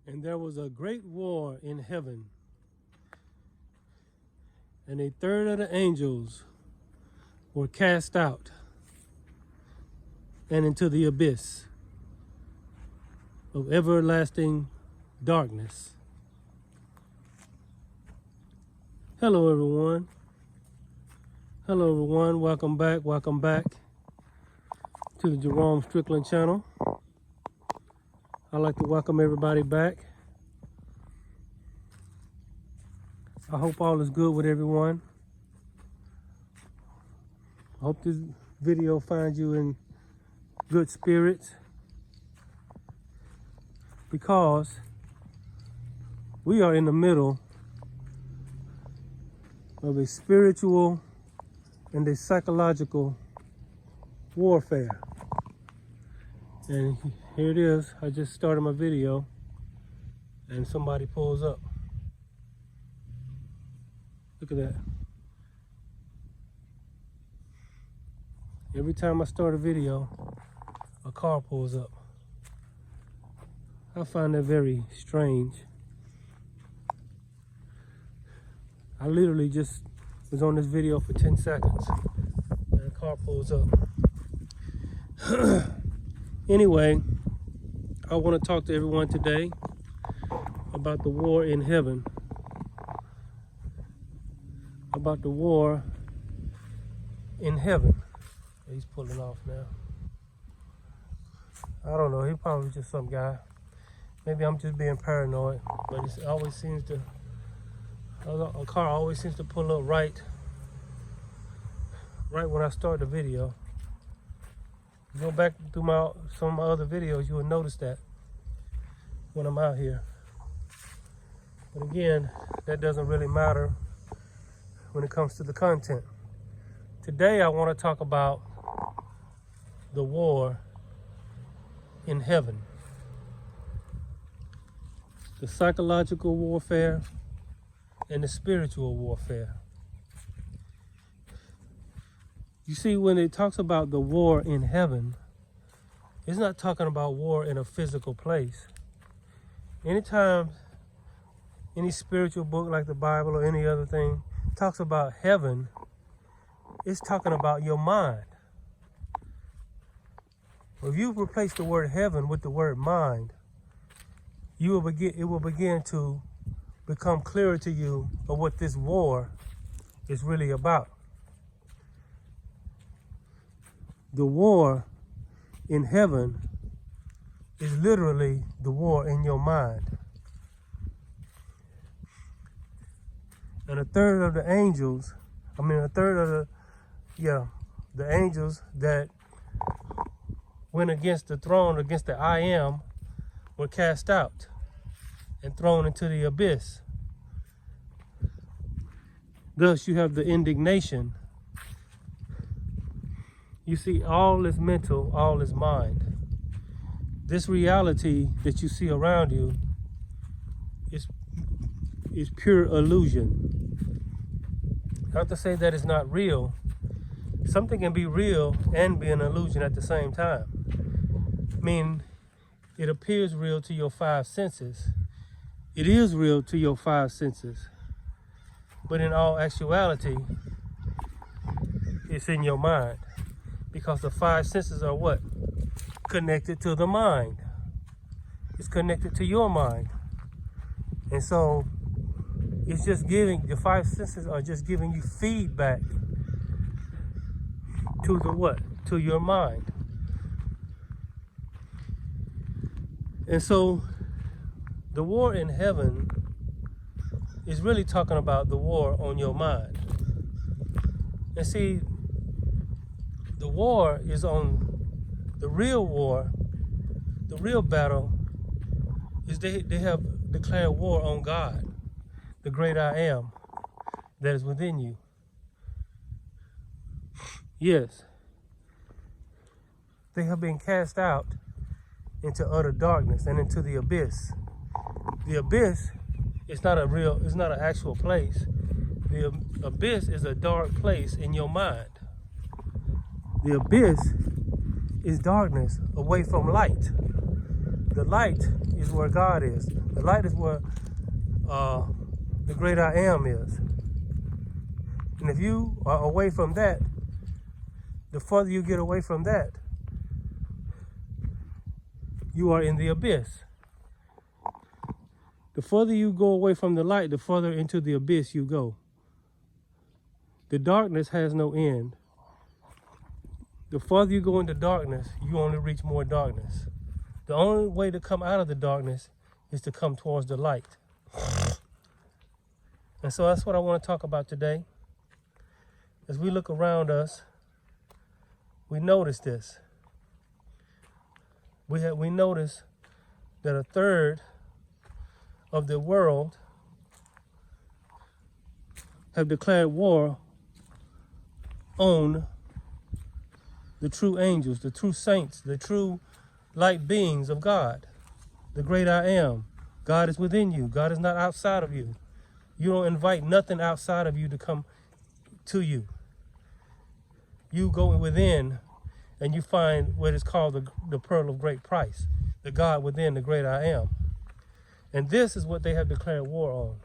And there was a great war in heaven, and a third of the angels were cast out and into the abyss of everlasting darkness. Hello everyone. Hello everyone. Welcome back to the Jerome Strickland channel. I'd like to welcome everybody back. I hope all is good with everyone. I hope this video finds you in good spirits, because we are in the middle of a spiritual and a psychological warfare. And here it is. I just started my video and somebody pulls up. Look at that. Every time I start a video, a car pulls up. I find that very strange. I literally just was on this video for 10 seconds and a car pulls up. Anyway, I want to talk to everyone today about the war in heaven. About the war in heaven. He's pulling off now. I don't know, he probably just some guy. Maybe I'm just being paranoid, but it always seems to, a car always seems to pull up right when I start the video. Go back through some of my other videos, you will notice that when I'm out here. But again, that doesn't really matter when it comes to the content. Today I want to talk about the war in heaven. The psychological warfare and the spiritual warfare. You see, when it talks about the war in heaven, it's not talking about war in a physical place. Anytime any spiritual book like the Bible or any other thing talks about heaven, it's talking about your mind. If you replace the word heaven with the word mind, it will begin to become clearer to you of what this war is really about. The war in heaven is literally the war in your mind. And a third of the angels, the angels that went against the throne, against the I Am, were cast out and thrown into the abyss. Thus you have the indignation. You see, all is mental, all is mind. This reality that you see around you is pure illusion. Not to say that it's not real. Something can be real and be an illusion at the same time. I mean, it appears real to your five senses. It is real to your five senses. But in all actuality, it's in your mind. Because the five senses are what? Connected to the mind. It's connected to your mind. And so, it's just the five senses are just giving you feedback to the what? To your mind. And so, the war in heaven is really talking about the war on your mind. And see, the war is on the real war. The real battle is they have declared war on God, the great I Am that is within you. Yes, they have been cast out into utter darkness and into the abyss. The abyss is not an actual place. The abyss is a dark place in your mind. The abyss is darkness away from light. The light is where God is. The light is where the great I am is. And if you are away from that, the further you get away from that, you are in the abyss. The further you go away from the light, the further into the abyss you go. The darkness has no end. The further you go into darkness, you only reach more darkness. The only way to come out of the darkness is to come towards the light. And so that's what I want to talk about today. As we look around us, we notice this. We notice that a third of the world have declared war on the true angels, the true saints, the true light beings of God, the great I am. God is within you. God is not outside of you. You don't invite nothing outside of you to come to you. You go within and you find what is called the pearl of great price, the God within, the great I am. And this is what they have declared war on,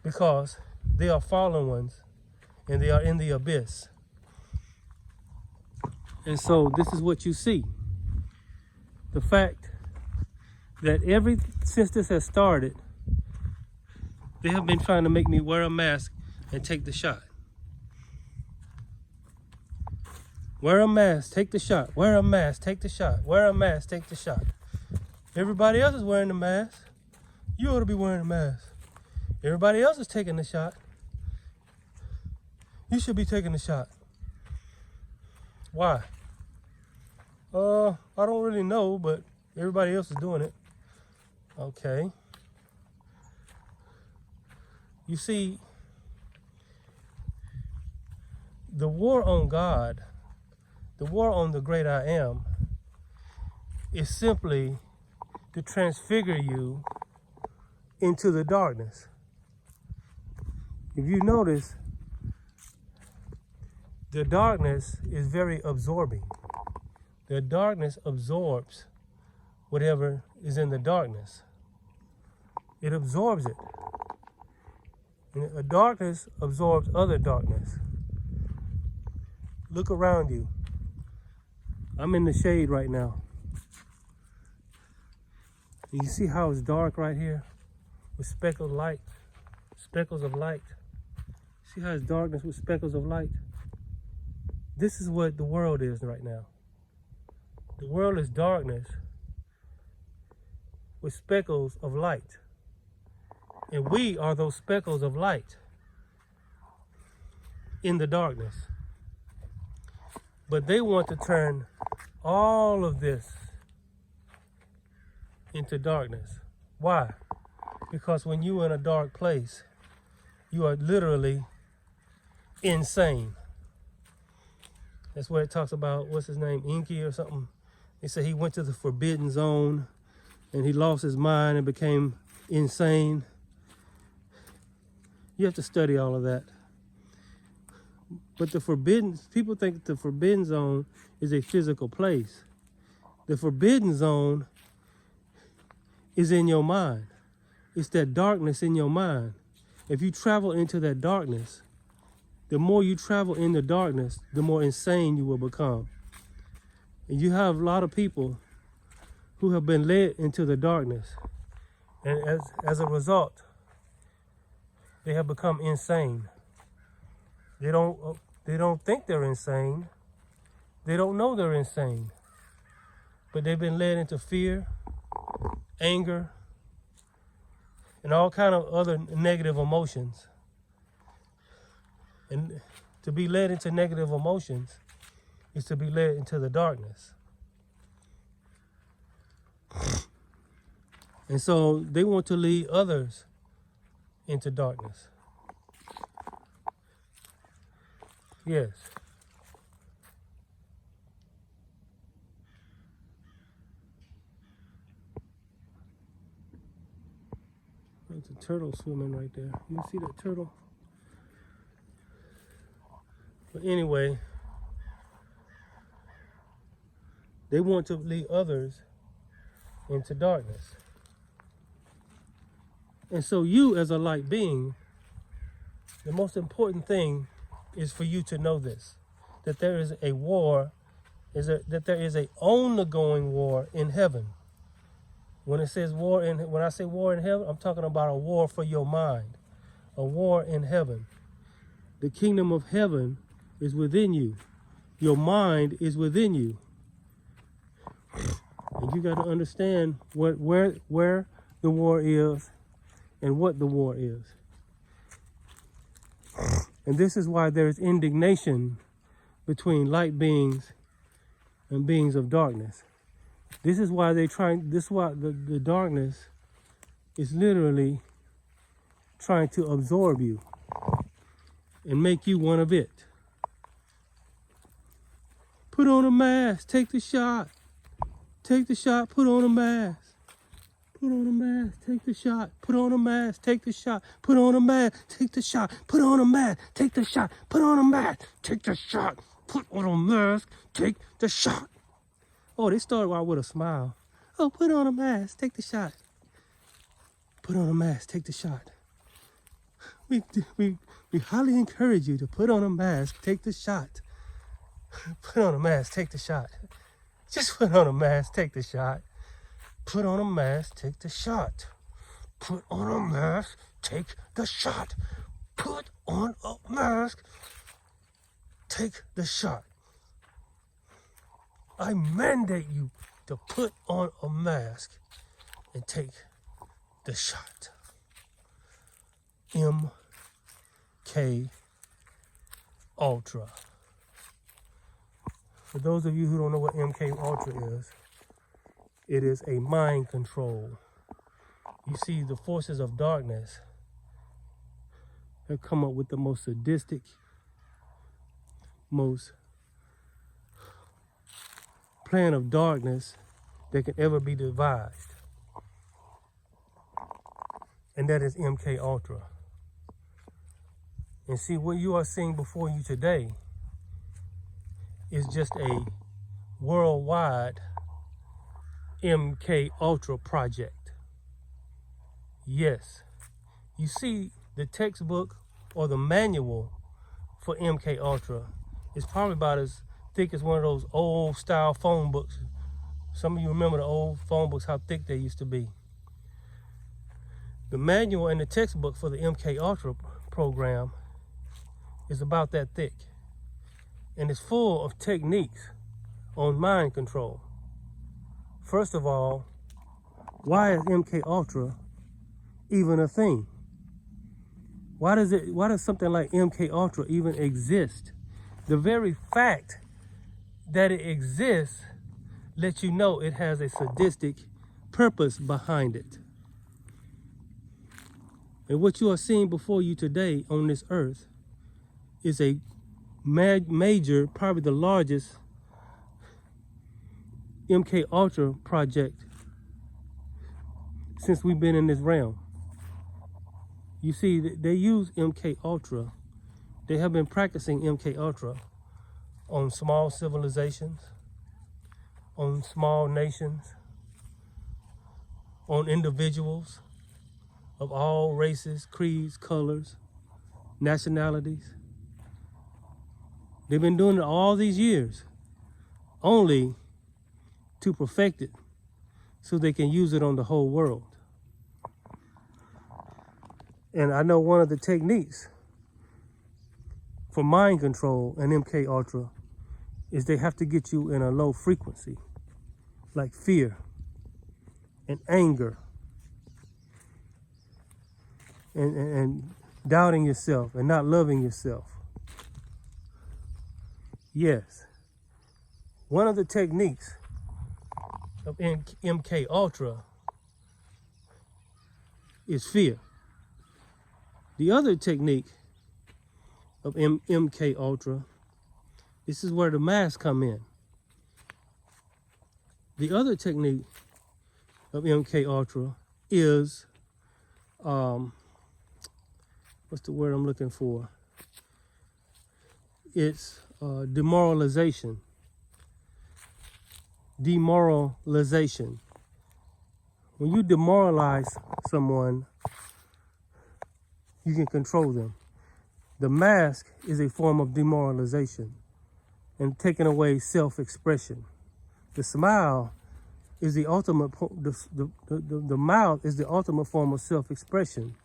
because they are fallen ones and they are in the abyss. And so this is what you see. The fact that since this has started, they have been trying to make me wear a mask and take the shot. Wear a mask, take the shot. Wear a mask, take the shot. Wear a mask, take the shot. Everybody else is wearing the mask. You ought to be wearing a mask. Everybody else is taking the shot. You should be taking the shot. Why? I don't really know, but everybody else is doing it. Okay. You see, the war on God, the war on the great I am, is simply to transfigure you into the darkness. If you notice, the darkness is very absorbing. The darkness absorbs whatever is in the darkness. It absorbs it. And a darkness absorbs other darkness. Look around you. I'm in the shade right now. You see how it's dark right here with speckles of light? Speckles of light. See how it's darkness with speckles of light? This is what the world is right now. The world is darkness with speckles of light. And we are those speckles of light in the darkness. But they want to turn all of this into darkness. Why? Because when you're in a dark place, you are literally insane. That's where it talks about, what's his name, Inky or something. They say he went to the forbidden zone and he lost his mind and became insane. You have to study all of that. But people think the forbidden zone is a physical place. The forbidden zone is in your mind. It's that darkness in your mind. If you travel into that darkness, the more you travel in the darkness, the more insane you will become. And you have a lot of people who have been led into the darkness. And as a result, they have become insane. They don't think they're insane. They don't know they're insane. But they've been led into fear, anger, and all kind of other negative emotions. And to be led into negative emotions is to be led into the darkness. And so they want to lead others into darkness. Yes. There's a turtle swimming right there. You see that turtle? But anyway, they want to lead others into darkness. And so you, as a light being, the most important thing is for you to know this, that there is a war, that there is a ongoing war in heaven. When it says war when I say war in heaven, I'm talking about a war for your mind, a war in heaven. The kingdom of heaven is within you. Your mind is within you. And you got to understand where the war is and what the war is. And this is why there is indignation between light beings and beings of darkness. This is why this is why the darkness is literally trying to absorb you and make you one of it. Put on a mask, take the shot. Take the shot, put on a mask. Put on a mask, take the shot. Put on a mask, take the shot. Put on a mask, take the shot. Put on a mask, take the shot. Put on a mask, take the shot. Put on a mask, take the shot. Oh, they started out with a smile. Oh, put on a mask, take the shot. Put on a mask, take the shot. We highly encourage you to put on a mask, take the shot. Put on a mask, take the shot. Just put on a mask, take the shot. Put on a mask, take the shot. Put on a mask, take the shot. Put on a mask, take the shot. I mandate you to put on a mask and take the shot. MK Ultra. For those of you who don't know what MK Ultra is, it is a mind control. You see, the forces of darkness have come up with the most sadistic, most plan of darkness that can ever be devised. And that is MK Ultra. And see, what you are seeing before you today is just a worldwide MK Ultra project. Yes, you see, the textbook or the manual for MK Ultra is probably about as thick as one of those old style phone books. Some of you remember the old phone books, how thick they used to be. The manual and the textbook for the MK Ultra program is about that thick. And it's full of techniques on mind control. First of all, why is MK Ultra even a thing? Why does something like MK Ultra even exist? The very fact that it exists lets you know it has a sadistic purpose behind it. And what you are seeing before you today on this earth is a major, probably the largest MK Ultra project since we've been in this realm. You see, they use MK Ultra. They have been practicing MK Ultra on small civilizations, on small nations, on individuals of all races, creeds, colors, nationalities. They've been doing it all these years, only to perfect it so they can use it on the whole world. And I know one of the techniques for mind control and MK Ultra is they have to get you in a low frequency, like fear and anger and doubting yourself and not loving yourself. Yes, one of the techniques of MK Ultra is fear. The other technique of MK Ultra, this is where the masks come in. The other technique of MK Ultra is, what's the word I'm looking for? It's demoralization. Demoralization. When you demoralize someone, you can control them. The mask is a form of demoralization and taking away self-expression. The smile is the ultimate, the mouth is the ultimate form of self-expression.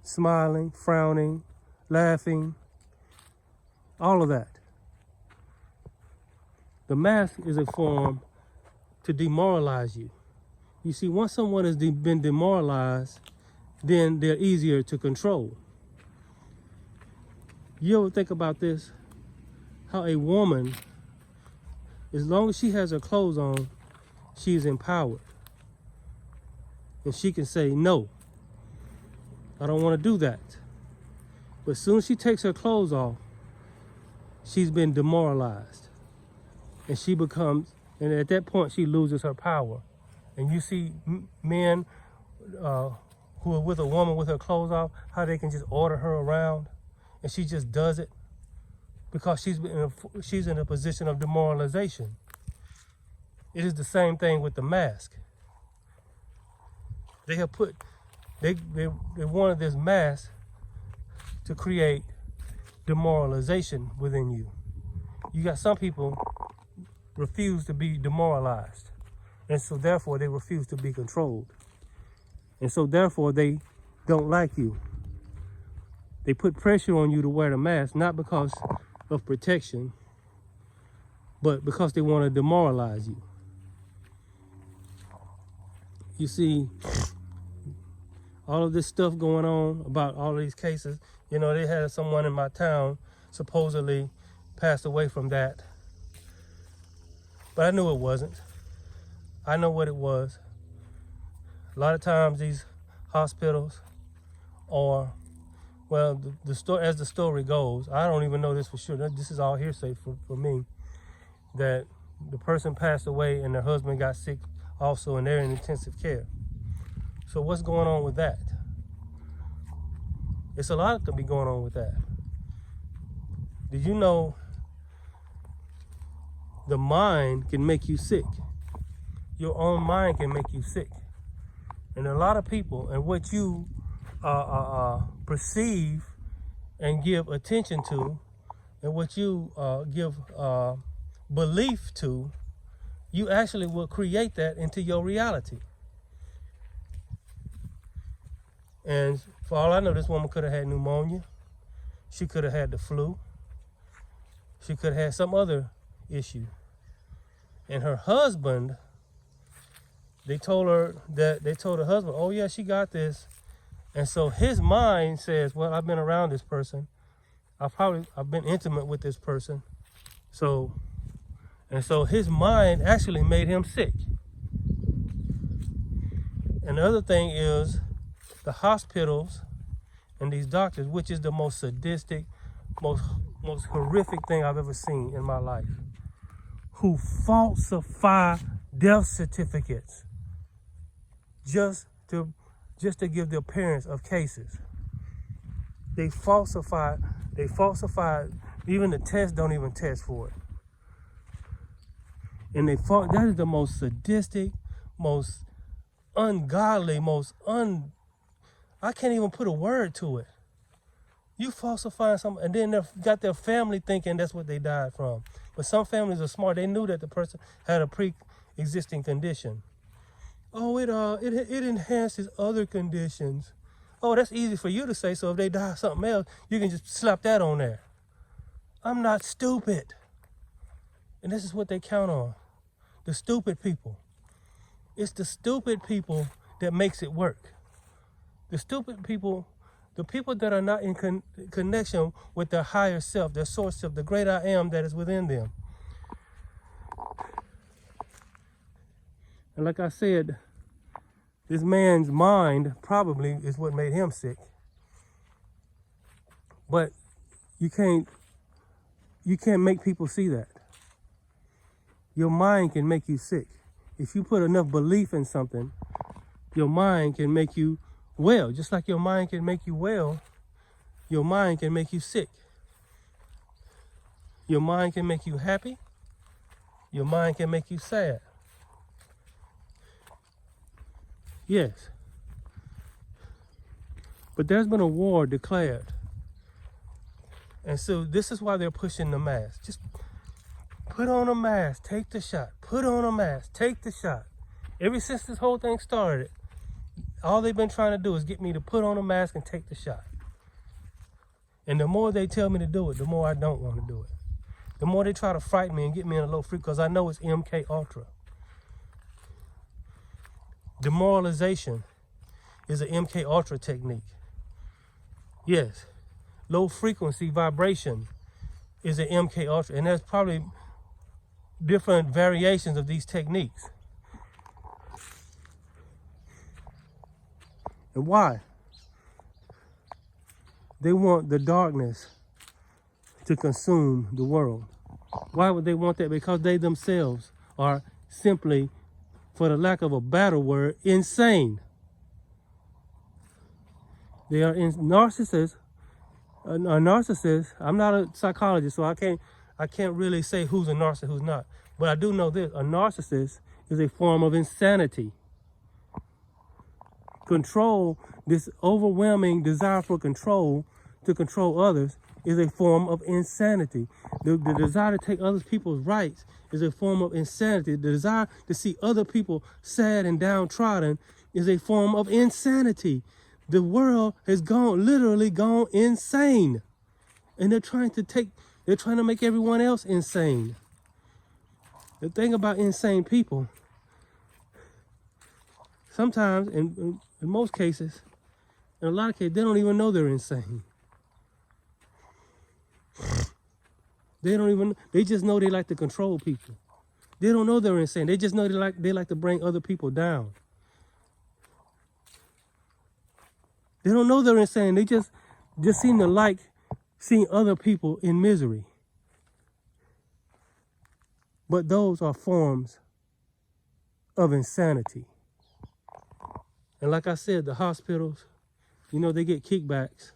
Smiling, frowning, laughing, all of that. The mask is a form to demoralize you. You see, once someone has been demoralized, then they're easier to control. You ever think about this? How a woman, as long as she has her clothes on, she is empowered. And she can say, no, I don't want to do that. But as soon as she takes her clothes off, she's been demoralized. And she becomes, and at that point, she loses her power. And you see men who are with a woman with her clothes off, how they can just order her around, and she just does it because she's in a position of demoralization. It is the same thing with the mask. They have put, they wanted this mask to create demoralization within you. You got some people refuse to be demoralized, and so therefore they refuse to be controlled. And so therefore they don't like you. They put pressure on you to wear the mask, not because of protection, but because they want to demoralize you. You see, all of this stuff going on about all of these cases, you know, they had someone in my town supposedly passed away from that. But I knew it wasn't. I know what it was. A lot of times these hospitals or, well, the story, as the story goes, I don't even know this for sure. This is all hearsay for me, that the person passed away and their husband got sick also, and they're in intensive care. So what's going on with that? It's a lot that can be going on with that. Did you know the mind can make you sick? Your own mind can make you sick. And a lot of people, and what you perceive and give attention to, and what you give belief to, you actually will create that into your reality. And for all I know, this woman could have had pneumonia. She could have had the flu. She could have had some other issue. And her husband, they told her husband, oh yeah, she got this. And so his mind says, well, I've been around this person. I've been intimate with this person. So his mind actually made him sick. And the other thing is the hospitals and these doctors, which is the most sadistic, most horrific thing I've ever seen in my life, who falsify death certificates just to give the appearance of cases. They falsify, even the tests don't even test for it. And that is the most sadistic, most ungodly, I can't even put a word to it. You falsify something, and then they've got their family thinking that's what they died from. But some families are smart. They knew that the person had a pre-existing condition. Oh, it enhances other conditions. Oh, that's easy for you to say. So if they die of something else, you can just slap that on there. I'm not stupid. And this is what they count on. The stupid people. It's the stupid people that makes it work. The stupid people, the people that are not in connection with their higher self, their source self, the great I am that is within them. And like I said, this man's mind probably is what made him sick. But you can't make people see that. Your mind can make you sick. If you put enough belief in something, your mind can make you well. Just like your mind can make you well, your mind can make you sick. Your mind can make you happy. Your mind can make you sad. Yes. But there's been a war declared. And so this is why they're pushing the mask. Just put on a mask, take the shot. Put on a mask, take the shot. Ever since this whole thing started, all they've been trying to do is get me to put on a mask and take the shot. And the more they tell me to do it, the more I don't want to do it. The more they try to frighten me and get me in a low frequency, because I know it's MK Ultra. Demoralization is an MK Ultra technique. Yes, low frequency vibration is an MK Ultra, and there's probably different variations of these techniques. And why? They want the darkness to consume the world. Why would they want that? Because they themselves are simply, for the lack of a better word, insane. They are narcissists. A narcissist. I'm not a psychologist, so I can't really say who's a narcissist, who's not. But I do know this: a narcissist is a form of insanity. Control, this overwhelming desire for control to control others, is a form of insanity. The desire to take other people's rights is a form of insanity. The desire to see other people sad and downtrodden is a form of insanity. The world has literally gone insane. And they're trying to make everyone else insane. The thing about insane people, sometimes, in most cases, in a lot of cases, they don't even know they're insane. They just know they like to control people. They don't know they're insane. They just know they like to bring other people down. They don't know they're insane. They just seem to like seeing other people in misery. But those are forms of insanity. And like I said, the hospitals, they get kickbacks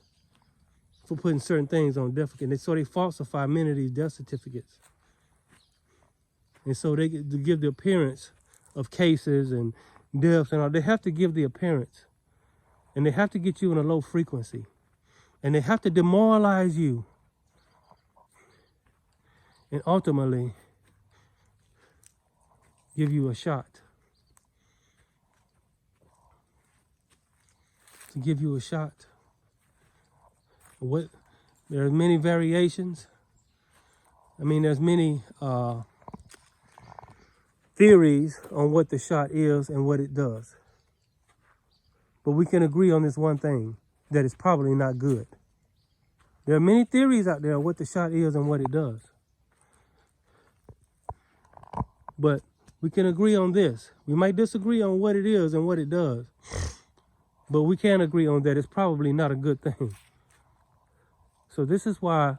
for putting certain things on death certificates. So they falsify many of these death certificates. And so they give the appearance of cases and deaths and all. They have to give the appearance. And they have to get you in a low frequency. And they have to demoralize you. And ultimately, give you a shot. To give you a shot. There are many variations. There's many theories on what the shot is and what it does. But we can agree on this one thing, that it's probably not good. There are many theories out there on what the shot is and what it does. But we can agree on this. We might disagree on what it is and what it does. But we can agree on that it's probably not a good thing. So this is why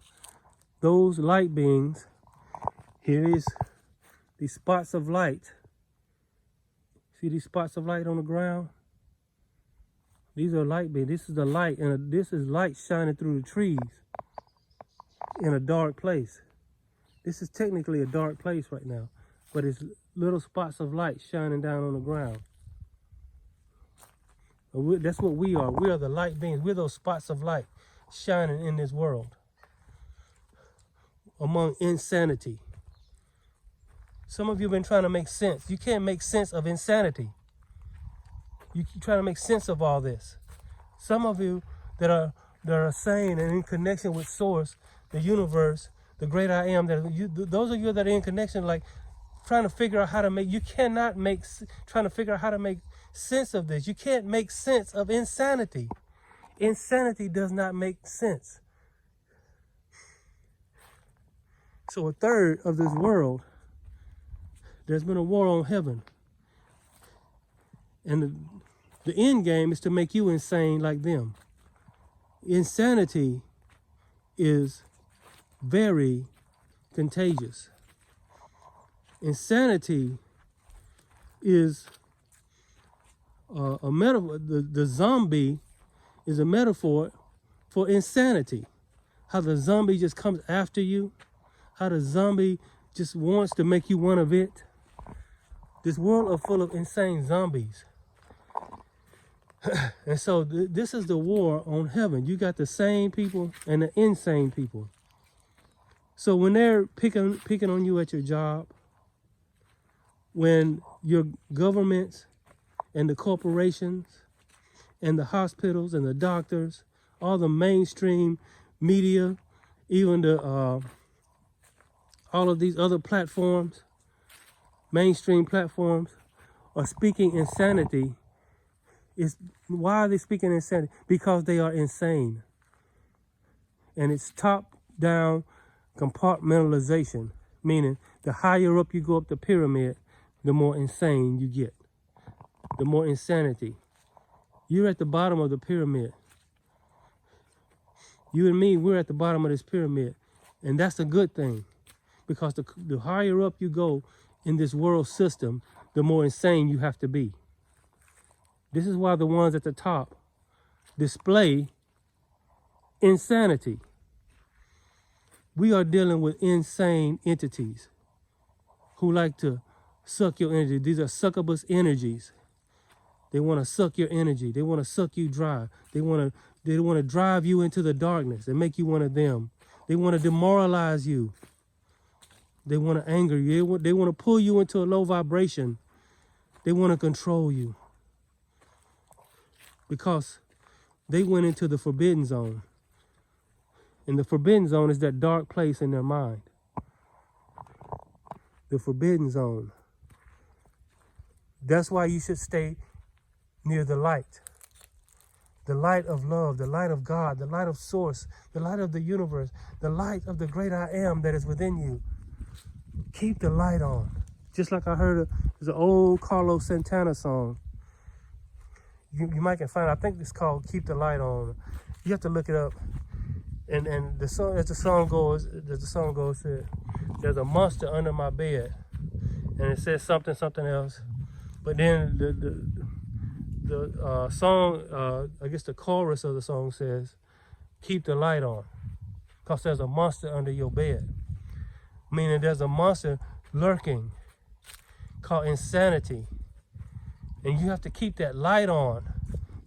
those light beings, here is these spots of light. See these spots of light on the ground? These are light beings. This is the light, and this is light shining through the trees in a dark place. This is technically a dark place right now, but it's little spots of light shining down on the ground. That's what we are. We are the light beings. We're those spots of light shining in this world among insanity. Some of you have been trying to make sense. You can't make sense of insanity. You keep trying to make sense of all this. Some of you that are sane and in connection with Source, the universe, the great I am, those of you that are in connection, like trying to figure out how to make, trying to figure out how to make sense of this. You can't make sense of insanity. Insanity does not make sense. So a third of this world, there's been a war on heaven. And the end game is to make you insane like them. Insanity is very contagious. Insanity is a metaphor. The zombie is a metaphor for insanity. How the zombie just comes after you. How the zombie just wants to make you one of it. This world is full of insane zombies. And so this is the war on heaven. You got the sane people and the insane people. So when they're picking on you at your job, when your governments and the corporations and the hospitals and the doctors, all the mainstream media, even the all of these other platforms, mainstream platforms, are speaking insanity. Why are they speaking insanity? Because they are insane. And it's top-down compartmentalization, meaning the higher up you go up the pyramid, the more insane you get, the more insanity. You're at the bottom of the pyramid. You and me, we're at the bottom of this pyramid. And that's a good thing, because the higher up you go in this world system, the more insane you have to be. This is why the ones at the top display insanity. We are dealing with insane entities who like to suck your energy. These are succubus energies. They want to suck your energy. They want to suck you dry. They want to drive you into the darkness and make you one of them. They want to demoralize you. They want to anger you. They want to pull you into a low vibration. They want to control you, because they went into the forbidden zone. And the forbidden zone is that dark place in their mind. The forbidden zone. That's why you should stay near the light. The light of love, the light of God, the light of source, the light of the universe, the light of the great I am that is within you. Keep the light on. Just like I heard, there's an old Carlos Santana song. You might can find it. I think it's called Keep the Light On. You have to look it up. And the song, as the song goes, there's a monster under my bed, and it says something else. But then the song, I guess the chorus of the song says, "Keep the light on, because there's a monster under your bed," meaning there's a monster lurking called insanity, and you have to keep that light on.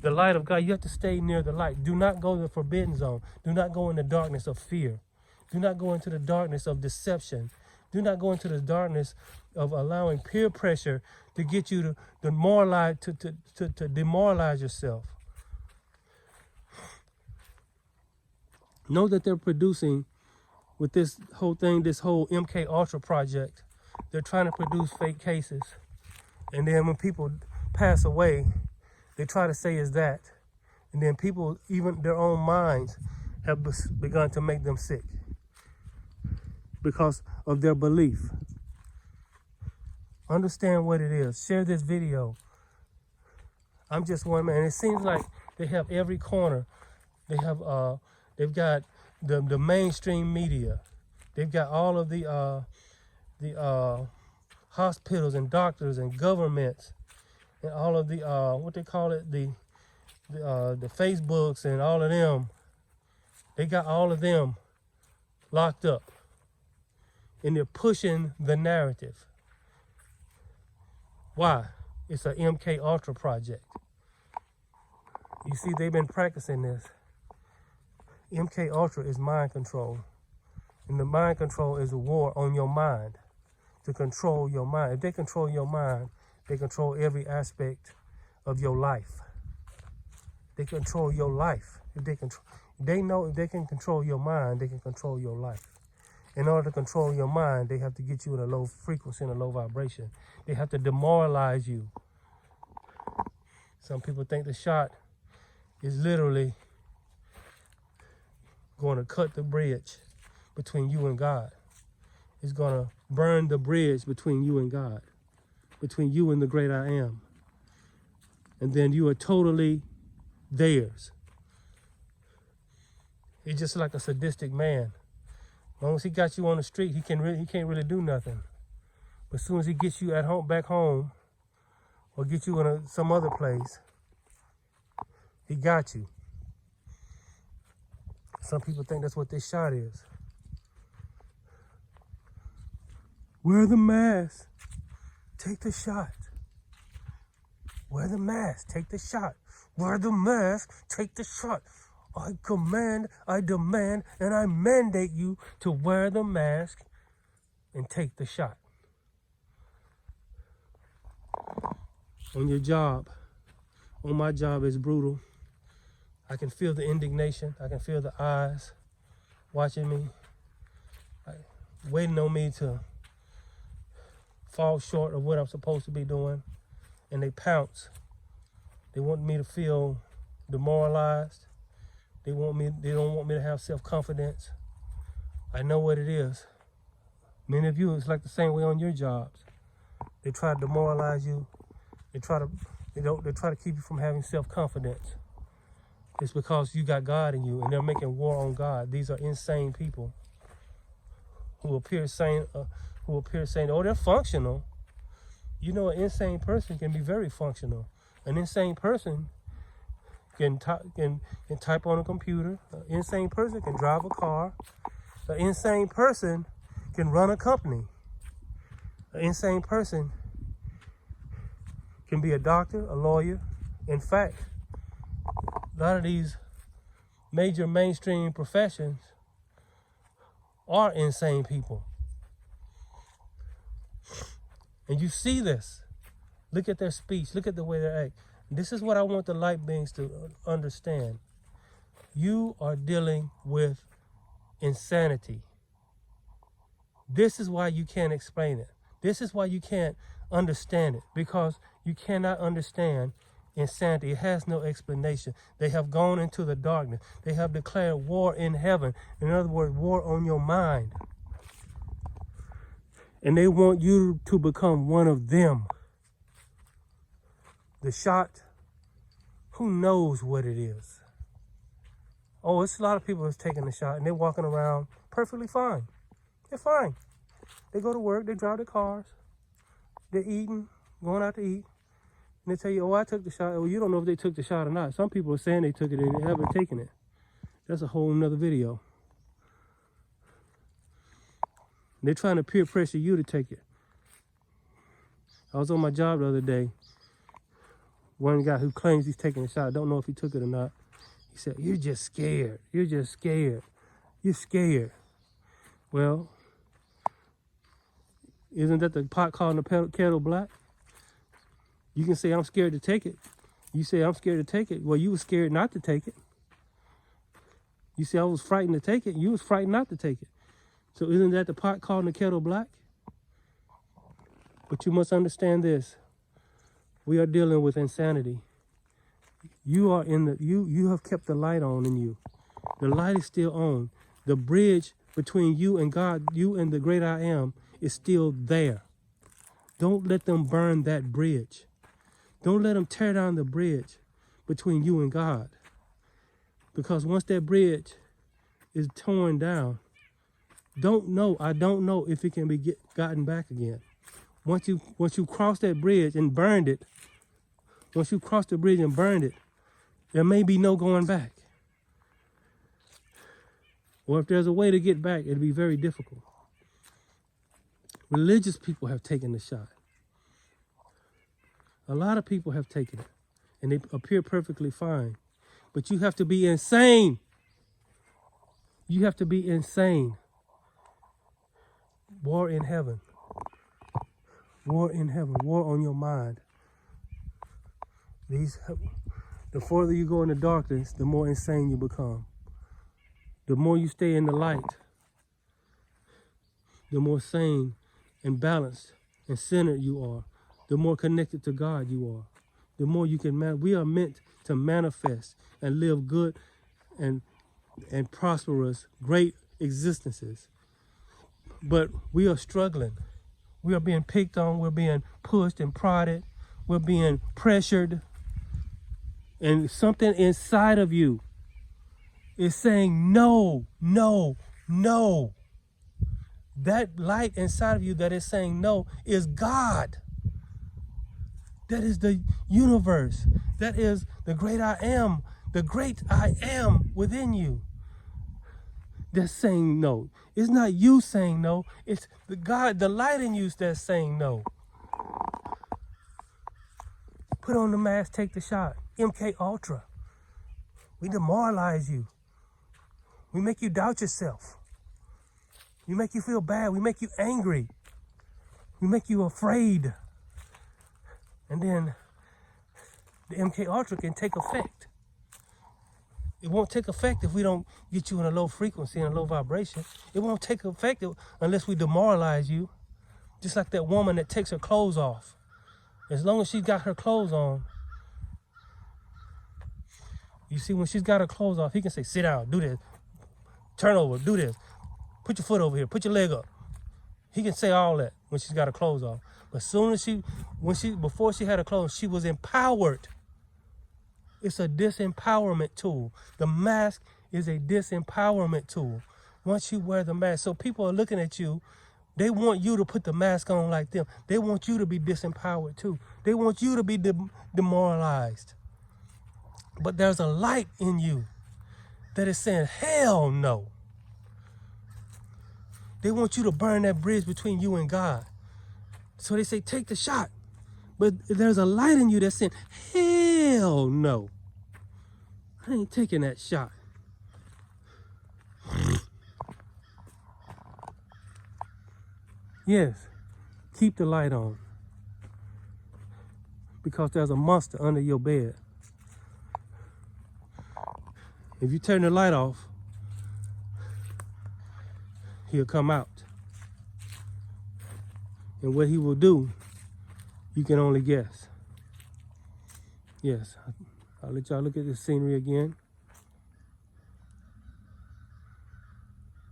The light of God, you have to stay near the light. Do not go to the forbidden zone. Do not go in the darkness of fear. Do not go into the darkness of deception. Do not go into the darkness of allowing peer pressure to get you to demoralize yourself. Know that they're producing, with this whole thing, this whole MK Ultra project, they're trying to produce fake cases. And then when people pass away, they try to say is that. And then people, even their own minds, have begun to make them sick because of their belief. Understand what it is. Share this video. I'm just one man. It seems like they have every corner. They have they've got the mainstream media. They've got all of the hospitals and doctors and governments, and all of the what they call it, the Facebooks and all of them. They got all of them locked up, and they're pushing the narrative. Why? It's a MK Ultra project. You see, they've been practicing this. MK Ultra is mind control, and the mind control is a war on your mind, to control your mind. If they control your mind, they control every aspect of your life. They control your life. They know if they can control your mind, they can control your life. In order to control your mind, they have to get you in a low frequency and a low vibration. They have to demoralize you. Some people think the shot is literally going to cut the bridge between you and God. It's going to burn the bridge between you and God, between you and the great I am. And then you are totally theirs. It's just like a sadistic man. As long as he got you on the street, he can't really do nothing. But as soon as he gets you at home, back home, or get you in some other place, he got you. Some people think that's what this shot is. Wear the mask. Take the shot. Wear the mask. Take the shot. Wear the mask, take the shot. I command, I demand, and I mandate you to wear the mask and take the shot. On your job, on my job, it's brutal. I can feel the indignation. I can feel the eyes watching me, waiting on me to fall short of what I'm supposed to be doing. And they pounce. They want me to feel demoralized. They don't want me to have self-confidence. I know what it is. Many of you, it's like the same way on your jobs. They try to demoralize you. They try to keep you from having self-confidence. It's because you got God in you, and they're making war on God. These are insane people who appear saying, oh, they're functional. You know, an insane person can be very functional. An insane person can type on a computer. An insane person can drive a car. An insane person can run a company. An insane person can be a doctor, a lawyer. In fact, a lot of these major mainstream professions are insane people. And you see this. Look at their speech. Look at the way they act. This is what I want the light beings to understand. You are dealing with insanity. This is why you can't explain it. This is why you can't understand it, because you cannot understand insanity. It has no explanation. They have gone into the darkness. They have declared war in heaven. In other words, war on your mind. And they want you to become one of them. The shot, who knows what it is? Oh, it's a lot of people that's taking the shot and they're walking around perfectly fine. They're fine. They go to work, they drive their cars, they're eating, going out to eat. And they tell you, oh, I took the shot. Oh, you don't know if they took the shot or not. Some people are saying they took it, they haven't taken it. That's a whole nother video. They're trying to peer pressure you to take it. I was on my job the other day. One guy who claims he's taking a shot, I don't know if he took it or not. He said, you're just scared. You're just scared. You're scared. Well, isn't that the pot calling the kettle black? You can say, I'm scared to take it. You say, I'm scared to take it. Well, you were scared not to take it. You say, I was frightened to take it. You was frightened not to take it. So isn't that the pot calling the kettle black? But you must understand this. We are dealing with insanity. You are you have kept the light on in you. The light is still on. The bridge between you and God, you and the great I am, is still there. Don't let them burn that bridge. Don't let them tear down the bridge between you and God. Because once that bridge is torn down, I don't know if it can be gotten back again. Once you cross that bridge and burned it, once you cross the bridge and burned it, there may be no going back. Or if there's a way to get back, it'll be very difficult. Religious people have taken the shot. A lot of people have taken it, and they appear perfectly fine. But you have to be insane. You have to be insane. War in heaven. War in heaven. War on your mind. The further you go in the darkness, the more insane you become. The more you stay in the light, the more sane and balanced and centered you are. The more connected to God you are. The more you can we are meant to manifest and live good and prosperous, great existences. But we are struggling. We are being picked on. We're being pushed and prodded. We're being pressured. And something inside of you is saying, no, no, no. That light inside of you that is saying no is God. That is the universe. That is the great I am. The great I am within you. That's saying no. It's not you saying no. It's the God, the light in you that's saying no. Put on the mask, take the shot. MK Ultra. We demoralize you. We make you doubt yourself. We make you feel bad. We make you angry. We make you afraid. And then the MK Ultra can take effect. It won't take effect if we don't get you in a low frequency and a low vibration. It won't take effect unless we demoralize you. Just like that woman that takes her clothes off. As long as she's got her clothes on, you see, when she's got her clothes off, he can say, sit down, do this, turn over, do this, put your foot over here, put your leg up. He can say all that when she's got her clothes off. But soon as before she had her clothes, she was empowered. It's a disempowerment tool. The mask is a disempowerment tool. Once you wear the mask, so people are looking at you, they want you to put the mask on like them. They want you to be disempowered too. They want you to be demoralized. But there's a light in you that is saying, hell no. They want you to burn that bridge between you and God. So they say, take the shot. But there's a light in you that's saying, hell no. I ain't taking that shot. Yes, keep the light on. Because there's a monster under your bed. If you turn the light off, he'll come out. And what he will do, you can only guess. Yes, I'll let y'all look at the scenery again.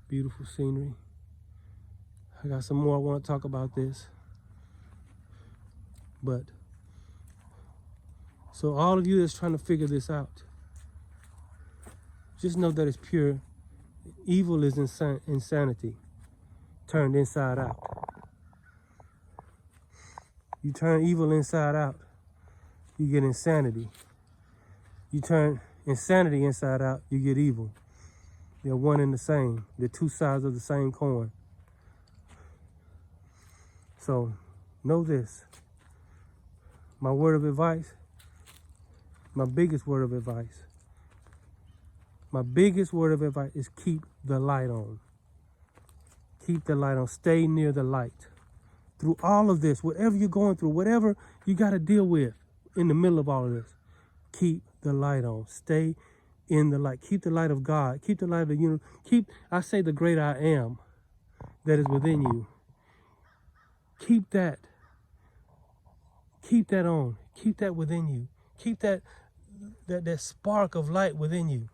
Beautiful scenery. I got some more I want to talk about this. But, so all of you that's trying to figure this out, just know that it's pure. Evil is insanity turned inside out. You turn evil inside out, you get insanity. You turn insanity inside out, you get evil. They're one and the same. They're two sides of the same coin. So know this. My word of advice, my biggest word of advice, is keep the light on. Keep the light on. Stay near the light. Through all of this, whatever you're going through, whatever you got to deal with in the middle of all of this, keep the light on. Stay in the light. Keep the light of God. Keep the light of the universe. I say the great I am that is within you. Keep that. Keep that on. Keep that within you. Keep that spark of light within you.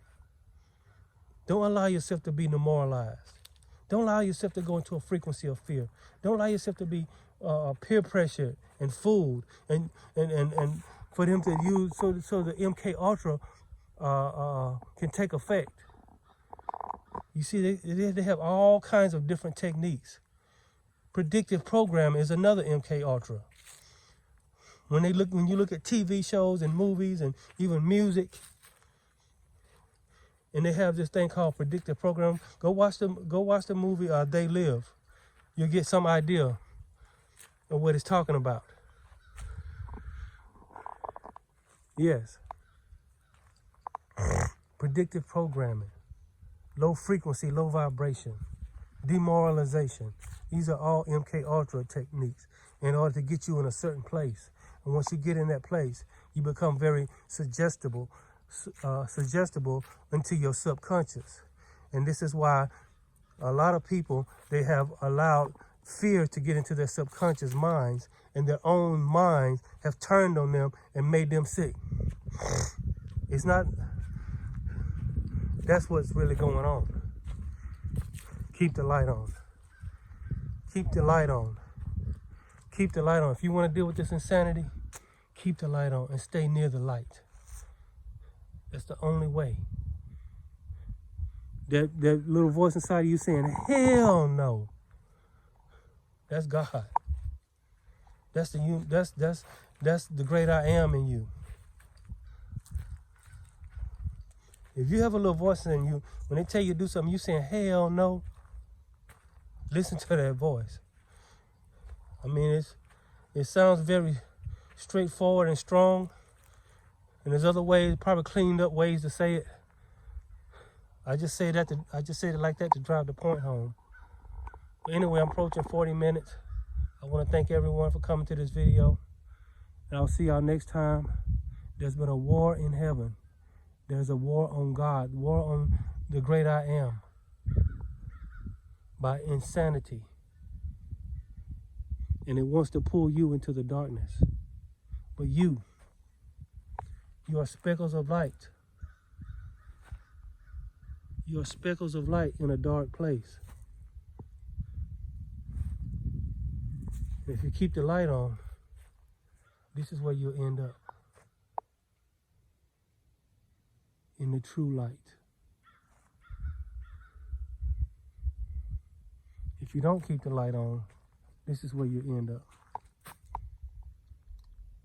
Don't allow yourself to be demoralized. Don't allow yourself to go into a frequency of fear. Don't allow yourself to be peer pressured and fooled and for them to use so the MK Ultra can take effect. You see, they have all kinds of different techniques. Predictive programming is another MK Ultra. When you look at TV shows and movies and even music, and they have this thing called predictive program. Go watch the movie They Live. You'll get some idea of what it's talking about. Yes. Predictive programming. Low frequency, low vibration. Demoralization. These are all MK Ultra techniques in order to get you in a certain place. And once you get in that place, you become very suggestible into your subconscious. And this is why a lot of people, they have allowed fear to get into their subconscious minds, and their own minds have turned on them and made them sick. It's not, that's what's really going on. Keep the light on. Keep the light on. Keep the light on. If you want to deal with this insanity, keep the light on and stay near the light. That's the only way. That little voice inside of you saying, hell no. That's God. That's the great I am in you. If you have a little voice in you, when they tell you to do something, you saying, hell no, listen to that voice. I mean, it sounds very straightforward and strong, And there's other ways, probably cleaned up ways to say it. I just said it like that to drive the point home. But anyway, I'm approaching 40 minutes. I want to thank everyone for coming to this video. And I'll see y'all next time. There's been a war in heaven. There's a war on God, war on the great I am, by insanity. And it wants to pull you into the darkness. But you are speckles of light. You are speckles of light in a dark place. And if you keep the light on, this is where you'll end up. In the true light. If you don't keep the light on, this is where you end up.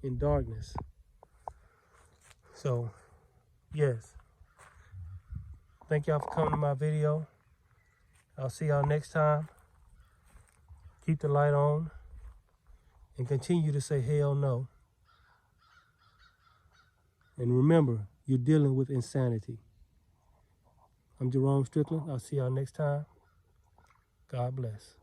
In darkness. So, yes. Thank y'all for coming to my video. I'll see y'all next time. Keep the light on. And continue to say hell no. And remember, you're dealing with insanity. I'm Jerome Strickland. I'll see y'all next time. God bless.